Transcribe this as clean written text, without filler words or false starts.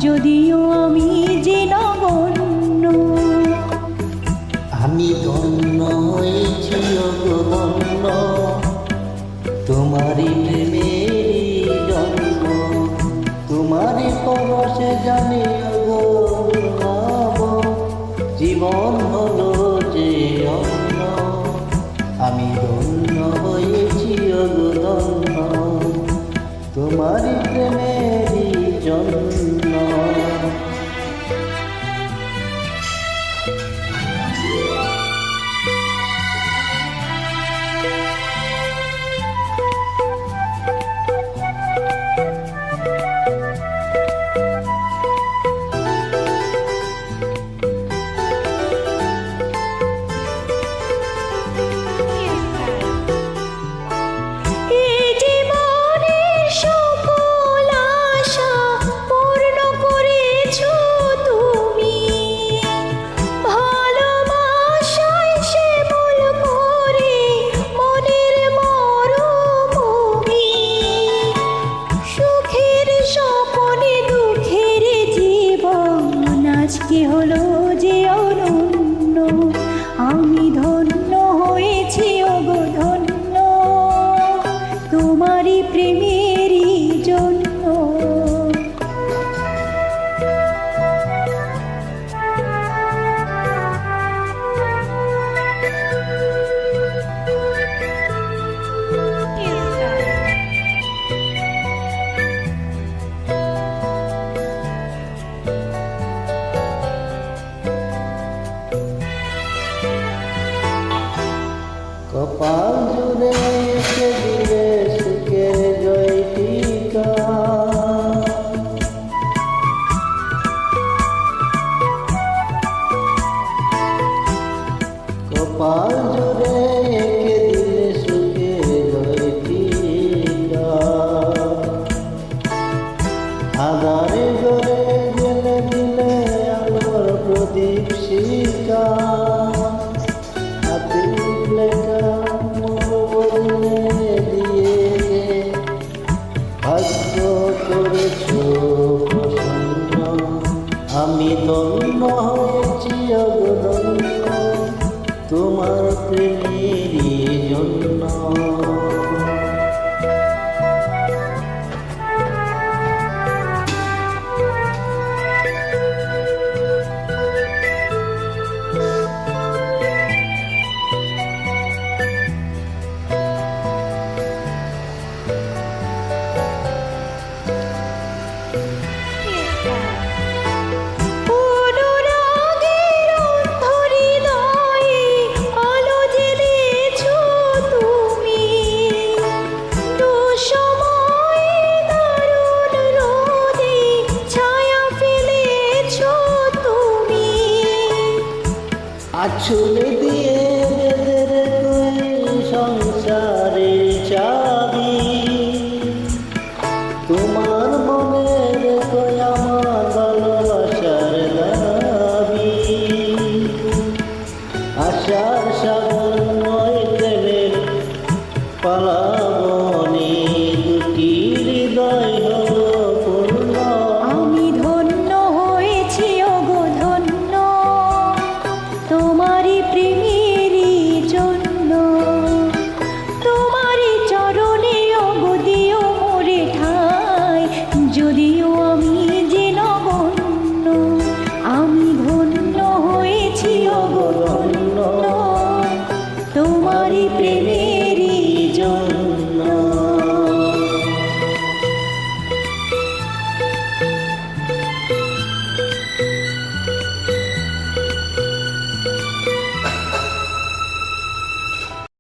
যদিও আমি যে নগণ্য। আমি ধন্য হয়েছি অগধন্য তোমারই প্রেমেরই জন্য, তোমারই পরশে জানি অগো জীবন হলো যে অন্য। আমি ধন্য হয়েছি অগধন্য তোমারই প্রেমেরই জন্য। আজকে হলো যে অনন্য, আমি ধন্য হয়েছি ওগো ধন্য তোমারই প্রেমেরই জন্য। কপাল জুড়ে এসে দিলে সুখের জয় টিকা, কপাল জুড়ে একে দিলে সুখের জয় টিকা। আধারে গড়ে গেলে দিলে আলোর প্রদীপ শিকা, ভাগ্য করেছ প্রসন্ন। আমি ধন্য হয়েছি অগধন্য তোমার প্রেমেরই জন্য। আসলে